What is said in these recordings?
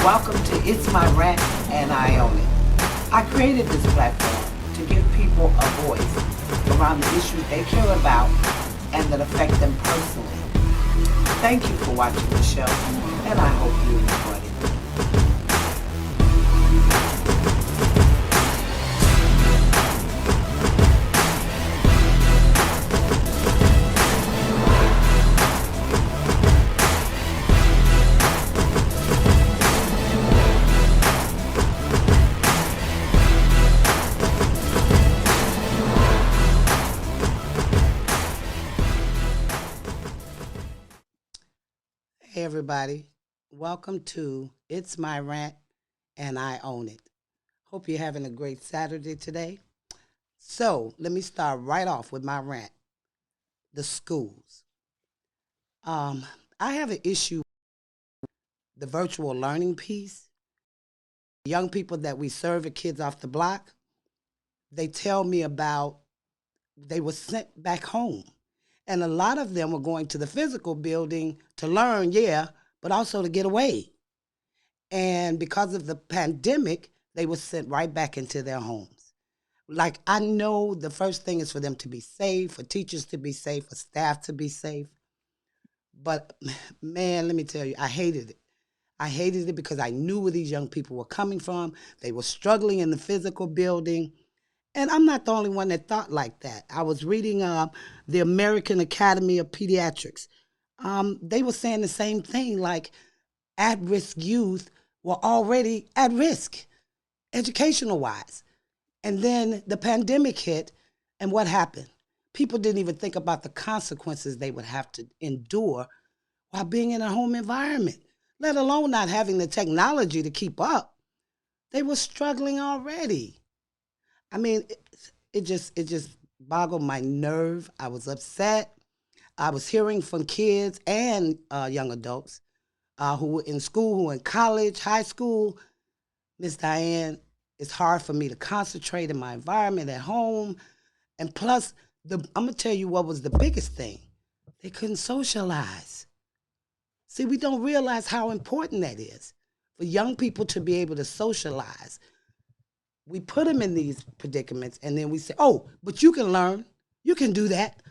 Welcome to It's My Rant and I Own It. I created this platform to give people a voice around the issues they care about and that affect them personally. Thank you for watching the show, and I hope you enjoyed it. Hey everybody, welcome to It's My Rant and I Own It. Hope you're having a great Saturday today. So let me start right off with my rant. The schools. I have an issue with the virtual learning piece. Young people that we serve at Kids Off the Block, they tell me about they were sent back home. And a lot of them were going to the physical building to learn, yeah, but also to get away. And because of the pandemic, they were sent right back into their homes. Like, I know the first thing is for them to be safe, for teachers to be safe, for staff to be safe. But man, let me tell you, I hated it. I hated it because I knew where these young people were coming from. They were struggling in the physical building. And I'm not the only one that thought like that. I was reading the American Academy of Pediatrics. They were saying the same thing, like at-risk youth were already at risk, educational-wise. And then the pandemic hit, and what happened? People didn't even think about the consequences they would have to endure while being in a home environment, let alone not having the technology to keep up. They were struggling already. I mean, it just boggled my nerve. I was upset. I was hearing from kids and young adults who were in school, who were in college, high school. Miss Diane, it's hard for me to concentrate in my environment at home. And plus, I'm going to tell you what was the biggest thing. They couldn't socialize. See, we don't realize how important that is for young people to be able to socialize. We put them in these predicaments, and then we say, oh, but you can learn. You can do that.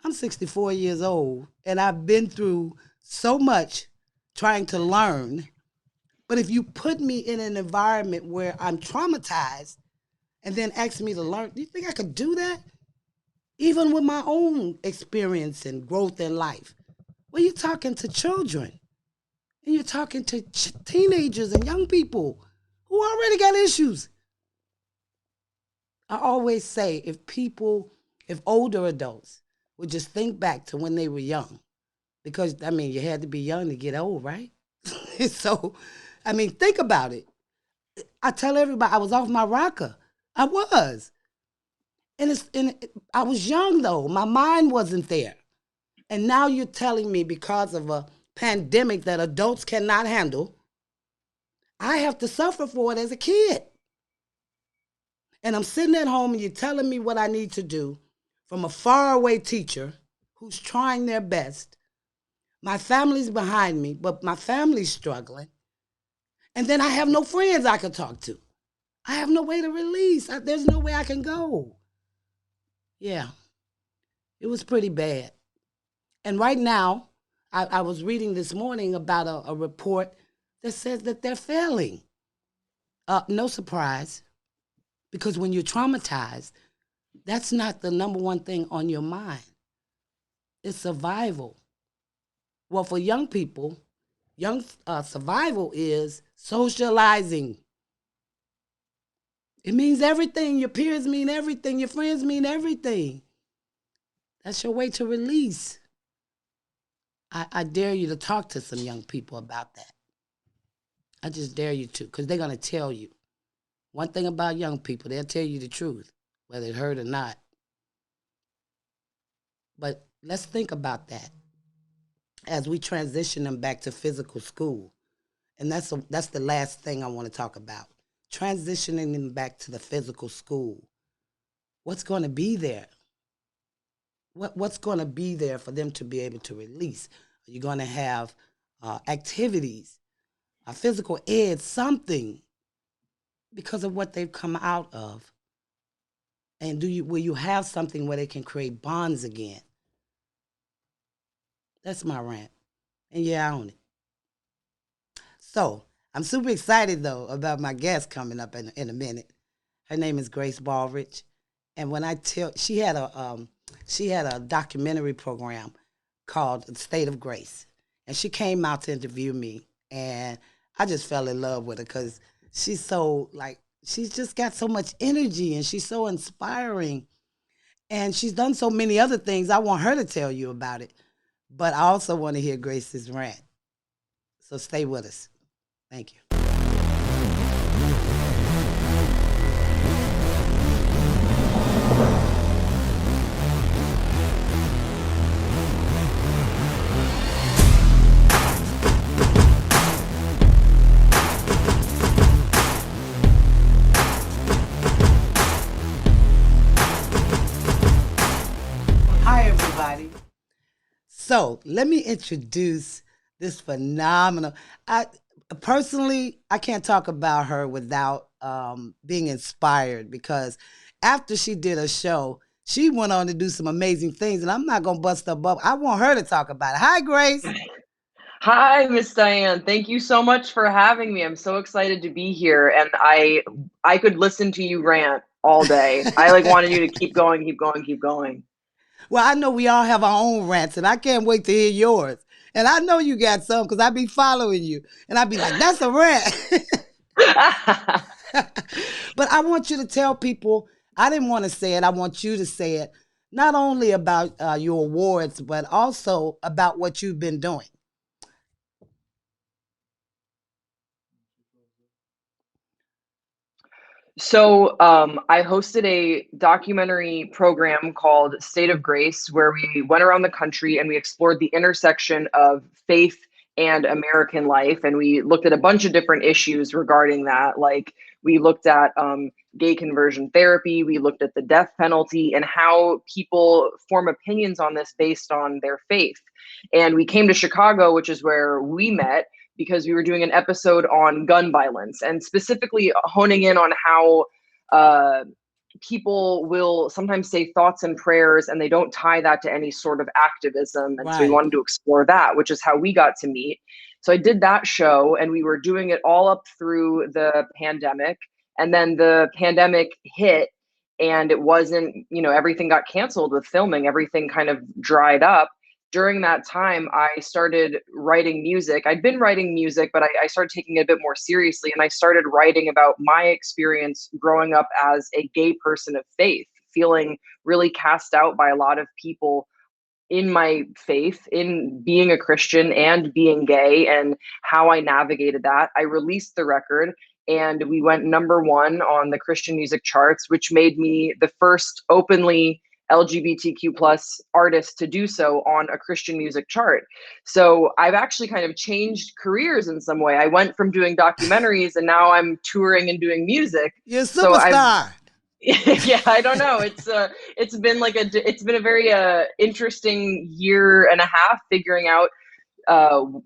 I'm 64 years old, and I've been through so much trying to learn. But if you put me in an environment where I'm traumatized and then ask me to learn, do you think I could do that? Even with my own experience and growth in life. Well, you're talking to children, and you're talking to teenagers and young people who already got issues. I always say if older adults would just think back to when they were young, because, I mean, you had to be young to get old, right? So, I mean, think about it. I tell everybody I was off my rocker. I was. I was young, though. My mind wasn't there. And now you're telling me because of a pandemic that adults cannot handle, I have to suffer for it as a kid. And I'm sitting at home and you're telling me what I need to do from a faraway teacher who's trying their best. My family's behind me, but my family's struggling. And then I have no friends I can talk to. I have no way to release. There's no way I can go. Yeah, it was pretty bad. And right now, I was reading this morning about a report that says that they're failing. No surprise. Because when you're traumatized, that's not the number one thing on your mind. It's survival. Well, for young people, survival is socializing. It means everything. Your peers mean everything. Your friends mean everything. That's your way to release. I dare you to talk to some young people about that. I just dare you to, because they're going to tell you. One thing about young people, they'll tell you the truth, whether it hurt or not. But let's think about that as we transition them back to physical school. And that's the last thing I want to talk about. Transitioning them back to the physical school. What's going to be there? What's going to be there for them to be able to release? Are you going to have activities, physical ed, something because of what they've come out of. And will you have something where they can create bonds again? That's my rant. And yeah, I own it. So I'm super excited though about my guest coming up in a minute. Her name is Grace Baldridge. And when I tell she had a documentary program called State of Grace. And she came out to interview me, and I just fell in love with her because she's so like she's just got so much energy and she's so inspiring. And she's done so many other things. I want her to tell you about it. But I also want to hear Grace's rant. So stay with us. Thank you. Hi, everybody. So let me introduce this phenomenal. I personally, I can't talk about her without being inspired because after she did a show, she went on to do some amazing things, and I'm not gonna bust her bubble. I want her to talk about it. Hi, Grace. Hi, Miss Diane. Thank you so much for having me. I'm so excited to be here, and I could listen to you rant all day. I like wanted you to keep going, keep going, keep going. Well, I know we all have our own rants, and I can't wait to hear yours. And I know you got some because I be following you, and I be like, "That's a rant." But I want you to tell people, I didn't want to say it, I want you to say it, not only about your awards, but also about what you've been doing. I hosted a documentary program called State of Grace, where we went around the country and we explored the intersection of faith and American life. And we looked at a bunch of different issues regarding that. Like we looked at gay conversion therapy, we looked at the death penalty, and how people form opinions on this based on their faith. And we came to Chicago, which is where we met, because we were doing an episode on gun violence and specifically honing in on how uh, people will sometimes say thoughts and prayers and they don't tie that to any sort of activism. And so we Right. wanted to explore that, which is how we got to meet. So I did that show, and we were doing it all up through the pandemic. And then the pandemic hit, and it wasn't, everything got canceled with filming, everything kind of dried up. During that time, I started writing music. I'd been writing music, but I started taking it a bit more seriously. And I started writing about my experience growing up as a gay person of faith, feeling really cast out by a lot of people in my faith, in being a Christian and being gay, and how I navigated that. I released the record, and we went #1 on the Christian music charts, which made me the first openly LGBTQ plus artist to do so on a Christian music chart. So I've actually kind of changed careers in some way. I went from doing documentaries and now I'm touring and doing music. You're a So I've superstar. yeah, I don't know. It's been a very interesting year and a half figuring out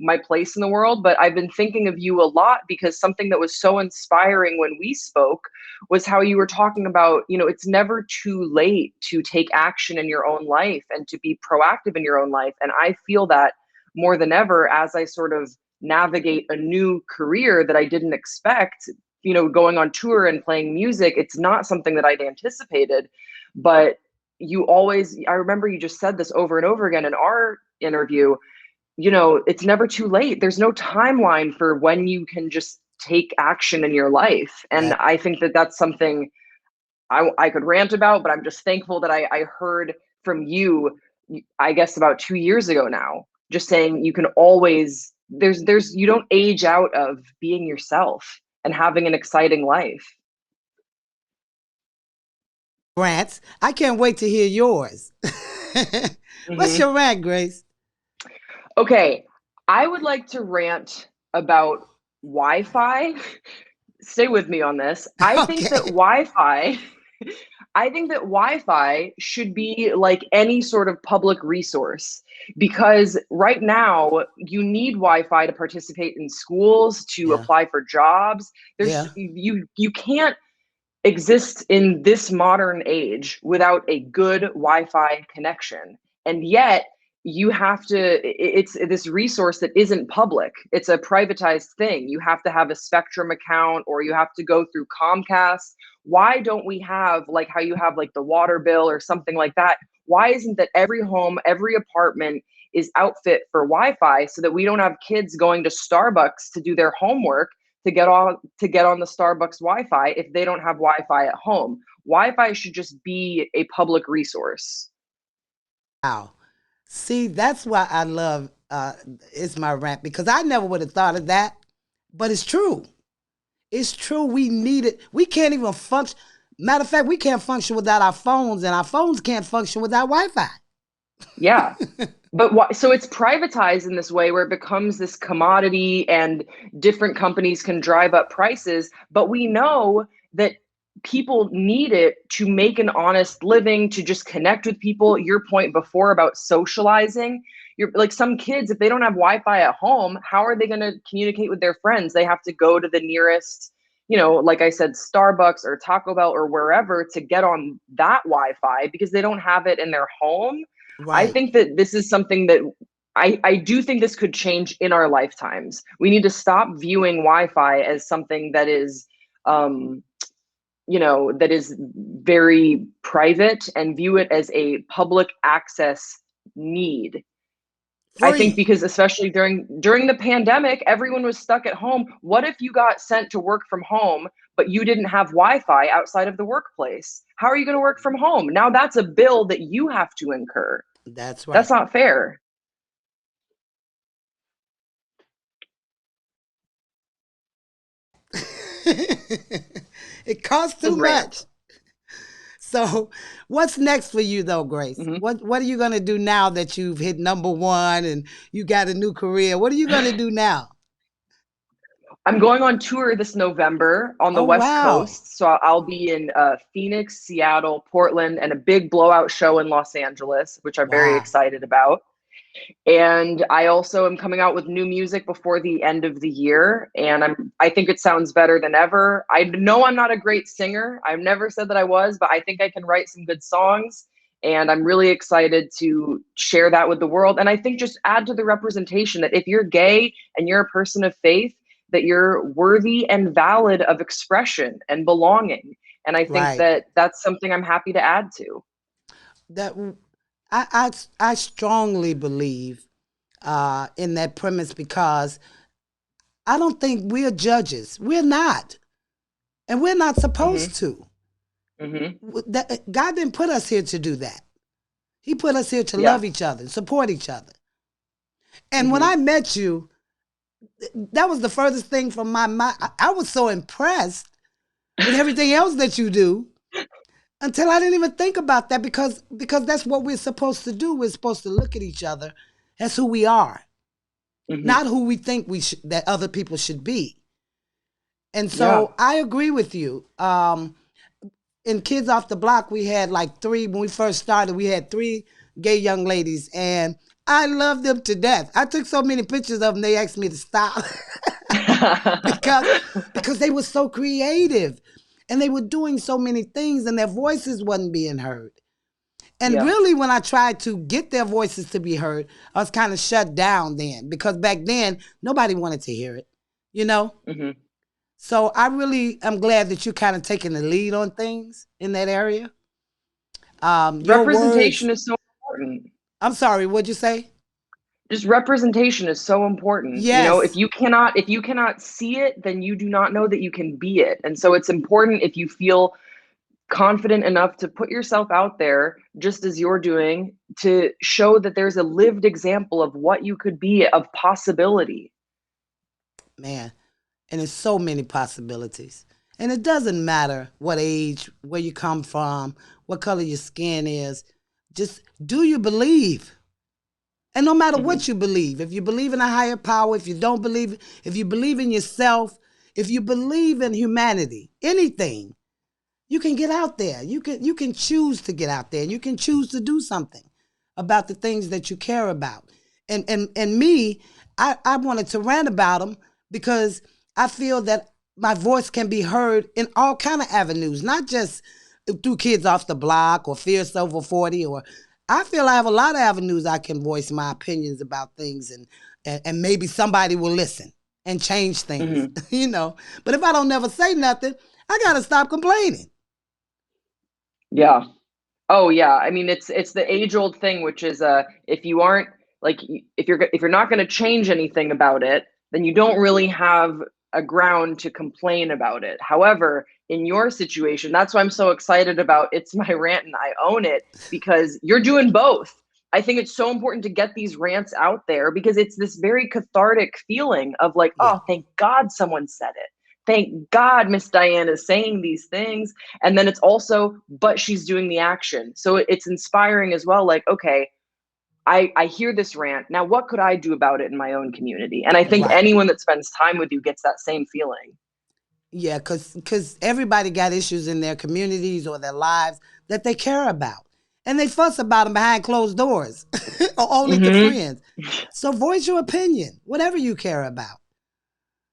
my place in the world. But I've been thinking of you a lot because something that was so inspiring when we spoke was how you were talking about, it's never too late to take action in your own life and to be proactive in your own life. And I feel that more than ever as I sort of navigate a new career that I didn't expect, going on tour and playing music. It's not something that I'd anticipated, but I remember you just said this over and over again in our interview, it's never too late. There's no timeline for when you can just take action in your life. And Right. I think that that's something I could rant about, but I'm just thankful that I heard from you, I guess about 2 years ago now, just saying you can always, you don't age out of being yourself and having an exciting life. Rants. I can't wait to hear yours. What's Hmm. your rant, Grace? Okay, I would like to rant about Wi-Fi. Stay with me on this. I think that Okay. Wi-Fi I think that Wi-Fi should be like any sort of public resource, because right now you need Wi-Fi to participate in schools, to Yeah. apply for jobs. Yeah. You can't exist in this modern age without a good Wi-Fi connection. And yet you have to, it's this resource that isn't public. It's a privatized thing. You have to have a Spectrum account, or you have to go through Comcast. Why don't we have like how you have like the water bill or something like that? Why isn't that every home, every apartment is outfit for Wi-Fi, so that we don't have kids going to Starbucks to do their homework to get on the Starbucks Wi-Fi if they don't have Wi-Fi at home? Wi-Fi should just be a public resource. Wow. See, that's why I love It's My Rant, because I never would have thought of that. But it's true. It's true. We need it. We can't even function. Matter of fact, we can't function without our phones, and our phones can't function without Wi-Fi. Yeah. But so it's privatized in this way where it becomes this commodity and different companies can drive up prices. But we know that people need it to make an honest living, to just connect with people. Your point before about socializing, you're like, some kids, if they don't have Wi-Fi at home, how are they going to communicate with their friends? They have to go to the nearest, like I said, Starbucks or Taco Bell or wherever to get on that Wi-Fi, because they don't have it in their home. I Right. think that this is something that I do think this could change in our lifetimes. We need to stop viewing Wi-Fi as something that is, that is very private, and view it as a public access need. I think Free. because especially during the pandemic, everyone was stuck at home. What if you got sent to work from home, but you didn't have Wi-Fi outside of the workplace? How are you going to work from home? Now that's a bill that you have to incur. That's That's right. not fair. It costs too His much. rant. So, what's next for you, though, Grace? Hmm. What are you going to do now that you've hit #1 and you got a new career? What are you going to do now? I'm going on tour this November on the Oh, West wow. Coast. So I'll be in Phoenix, Seattle, Portland, and a big blowout show in Los Angeles, which I'm very Wow. excited about. And I also am coming out with new music before the end of the year, and I think it sounds better than ever. I know I'm not a great singer. I've never said that I was, but I think I can write some good songs, and I'm really excited to share that with the world. And I think just add to the representation that if you're gay and you're a person of faith, that you're worthy and valid of expression and belonging. And I think Right. that that's something I'm happy to add to. That I strongly believe in that premise, because I don't think we're judges. We're not, and we're not Hmm. supposed to. Hmm. God didn't put us here to do that. He put us here to Yeah. love each other, support each other. And when Hmm. I met you, that was the furthest thing from my mind. I was so impressed with everything else that you do, until I didn't even think about that, because that's what we're supposed to do. We're supposed to look at each other as who we are, Hmm. not who we think that other people should be. And Yeah. so I agree with you. In Kids Off the Block, we had like three, when we first started, we had three gay young ladies, and I loved them to death. I took so many pictures of them, they asked me to stop. because because they were so creative, and they were doing so many things, and their voices wasn't being heard. And Yeah. really, when I tried to get their voices to be heard, I was kind of shut down then, because back then nobody wanted to hear it, you know? Hmm. So I really am glad that you're kind of taking the lead on things in that area. Your words, Representation is so important. I'm sorry, what'd you say? Just representation is so important. If Yes, you cannot see it, then you do not know that you can be it. And so it's important, if you feel confident enough to put yourself out there, just as you're doing, to show that there's a lived example of what you could be, of possibility. man. And there's so many possibilities. And it doesn't matter what age, where you come from, what color your skin is. Just, do you believe? And no matter Hmm. what you believe, if you believe in a higher power, if you don't believe, if you believe in yourself, if you believe in humanity, anything, You can get out there. You can choose to get out there. You can choose to do something about the things that you care about. And me, I wanted to rant about them because I feel that my voice can be heard in all kind of avenues, not just through Kids Off the Block or Fierce Over 40. Or I feel I have a lot of avenues I can voice my opinions about things, and maybe somebody will listen and change things, you know. But if I don't never say nothing, I gotta stop complaining. Yeah. Oh yeah. I mean, it's the age old thing, which is if you aren't like if you're not going to change anything about it, then you don't really have a ground to complain about it. However, in your situation, that's why I'm so excited about It's My Rant and I Own It, because you're doing both. I think it's so important to get these rants out there because it's this very cathartic feeling of like, Yeah. oh, thank God someone said it. Thank God Miss Diane is saying these things. And then it's also, but she's doing the action. So it's inspiring as well. Like, okay, I hear this rant. Now, what could I do about it in my own community? And I think Right. anyone that spends time with you gets that same feeling. Yeah, because everybody got issues in their communities or their lives that they care about. And they fuss about them behind closed doors or only to friends. So voice your opinion, whatever you care about.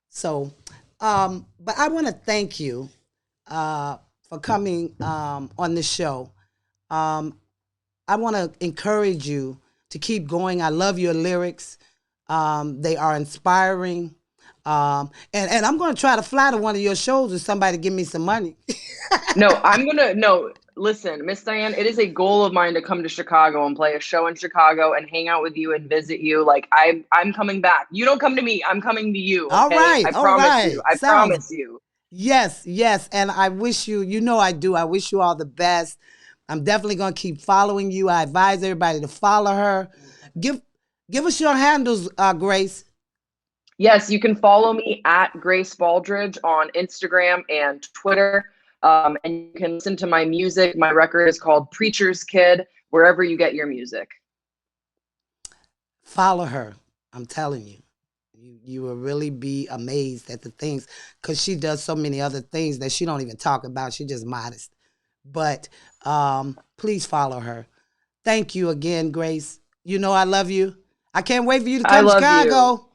So, but I want to thank you for coming on the show. I want to encourage you to keep going. I love your lyrics. They are inspiring. And I'm going to try to fly to one of your shows if somebody give me some money. No, listen, Miss Diane, it is a goal of mine to come to Chicago and play a show in Chicago and hang out with you and visit you. Like I'm coming back. You don't come to me, I'm coming to you, All okay? right, I all promise right. you. I Sounds promise you. yes, yes. And I wish you, you know I do. I wish you all the best. I'm definitely going to keep following you. I advise everybody to follow her. Give give us your handles, Grace. Yes, you can follow me at Grace Baldridge on Instagram and Twitter. And you can listen to my music. My record is called Preacher's Kid, wherever you get your music. Follow her. I'm telling you. You will really be amazed at the things, because she does so many other things that she don't even talk about. She's just modest. But please follow her. Thank you again, Grace. You know I love you. I can't wait for you to I come to love you. Chicago.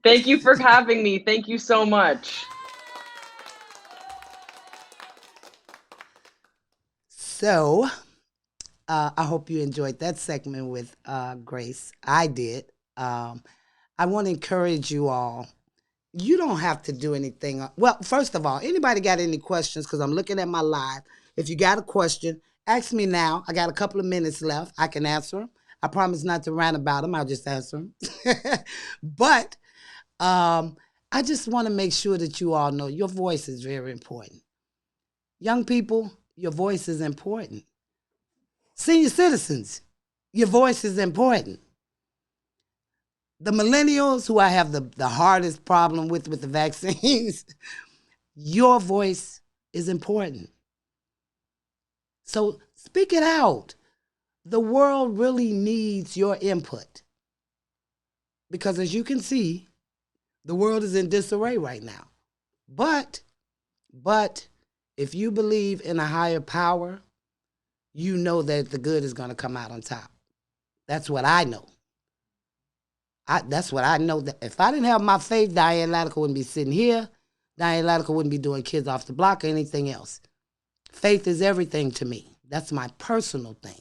Thank you for having me. Thank you so much. So I hope you enjoyed that segment with Grace. I did. I want to encourage you all. You don't have to do anything. Well, first of all, anybody got any questions? Because I'm looking at my live. If you got a question, ask me now. I got a couple of minutes left. I can answer them. I promise not to rant about them. I'll just answer them. But I just want to make sure that you all know your voice is very important. Young people, your voice is important. Senior citizens, your voice is important. The millennials, who I have the hardest problem with the vaccines, your voice is important. So speak it out. The world really needs your input because, as you can see, the world is in disarray right now. But if you believe in a higher power, you know that the good is going to come out on top. That's what I know. That's what I know. That if I didn't have my faith, Diane Latiker wouldn't be sitting here. Diane Latiker wouldn't be doing Kids Off the Block or anything else. Faith is everything to me. That's my personal thing.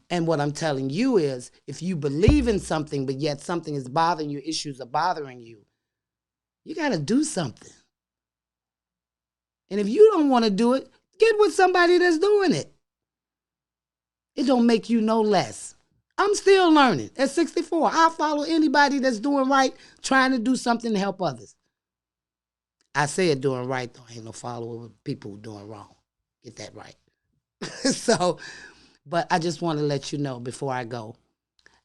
And what I'm telling you is, if you believe in something, but yet something is bothering you, issues are bothering you, you got to do something. And if you don't want to do it, get with somebody that's doing it. It don't make you no less. I'm still learning. At 64, I follow anybody that's doing right, trying to do something to help others. I said doing right, though. I ain't no follower of people doing wrong. Get that right. So, but I just want to let you know before I go.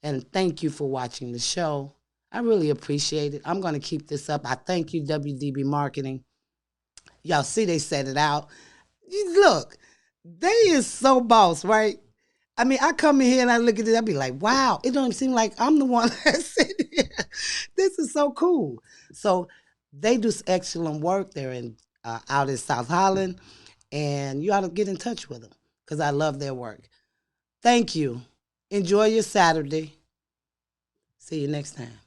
And thank you for watching the show. I really appreciate it. I'm going to keep this up. I thank you, WDB Marketing. Y'all see they set it out. Look, they is so boss, right? I mean, I come in here and I look at it, I be like, wow, it don't even seem like I'm the one that's sitting here. This is so cool. So they do excellent work. They're in out in South Holland. And you ought to get in touch with them because I love their work. Thank you. Enjoy your Saturday. See you next time.